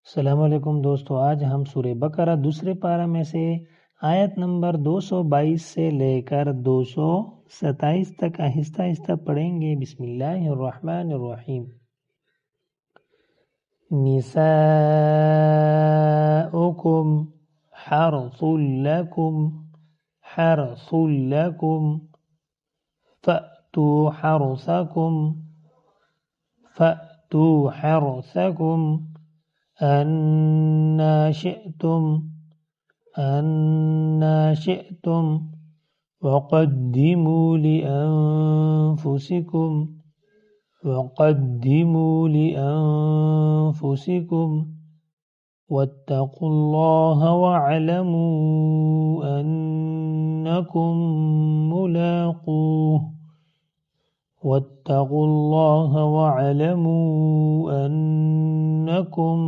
अस्सलाम वालेकुम दोस्तों, आज हम सूरह बकरा दूसरे पारा में से आयत नंबर 222 से लेकर 227 तक आहिस्ता आहिस्ता पढ़ेंगे। बिस्मिल्लाहिर्रहमानिर्रहीम। निसाउकुम हर्सुल लकुम फअतू हर्सकुम أَنَّا شئتم وقدموا لأنفسكم واتقوا الله واعلموا أنكم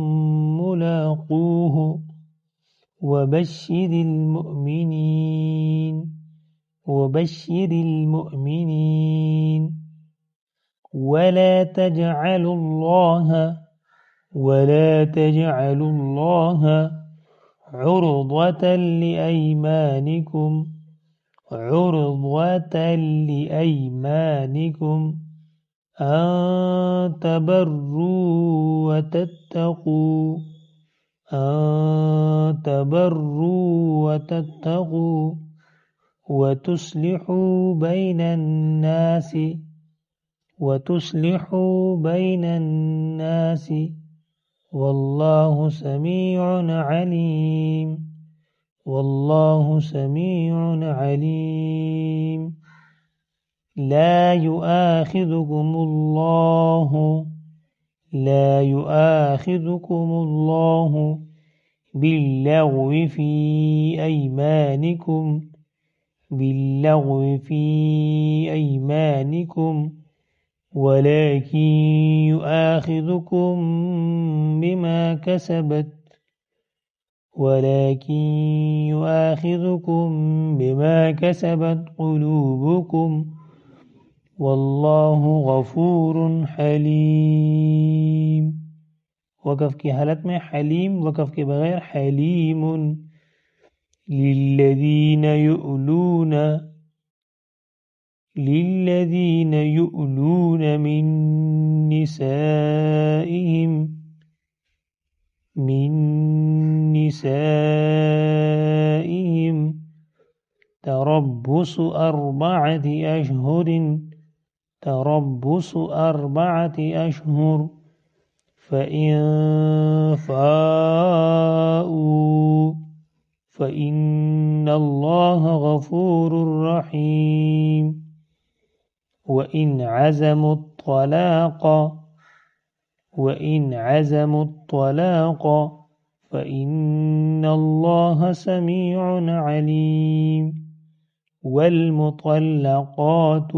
ملاقوه وبشر المؤمنين ولا تجعلوا الله عرضة لأيمانكم أن تبروا وتتقوا وتصلحوا بين الناس والله سميع عليم. لا يؤاخذكم الله باللغو في أيمانكم ولكن يؤاخذكم بما كسبت قلوبكم والله غفور حليم. वक़फ़ की हालत में हलीम, वक़फ़ के बगैर हलीमुन। लिल्लज़ीन युअलून मिन निसाइहिम तरब्बुस أربعة أشهر فإن فاءوا فإن الله غفور رحيم. وإن عزموا الطلاق فإن الله سميع عليم. والمطلقات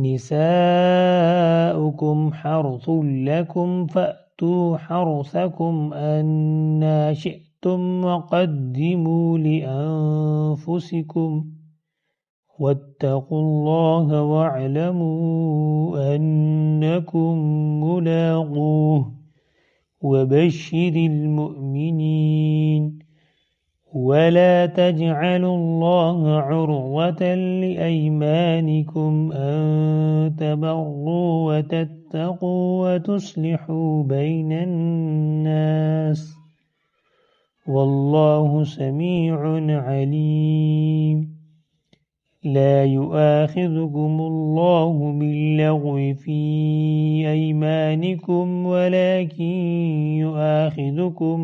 نساؤكم حرث لكم فأتوا حرثكم أنى شئتم وقدموا لأنفسكم واتقوا الله واعلموا أنكم ملاقوه وبشر المؤمنين ولا تجعلوا الله عرضة لأيمانكم أن تبروا وتتقوا وتصلحوا بين الناس والله سميع عليم. لا يؤاخذكم الله باللغو في أيمانكم ولكن يؤاخذكم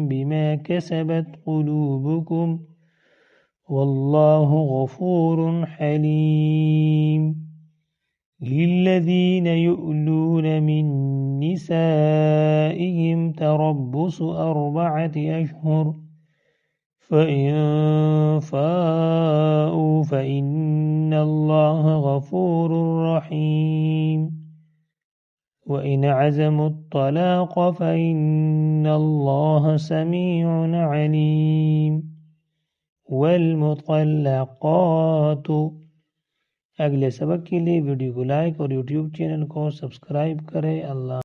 بما كسبت قلوبكم والله غفور حليم. للذين يؤلون من نسائهم تربص 4 أشهر فإن فاءوا فإن الله غفور رحيم. وإن عزموا الطلاق فإن الله سميع عليم. والمطلقات। अगले सबक के लिए वीडियो को लाइक और यूट्यूब चैनल को सब्सक्राइब करें। अल्लाह।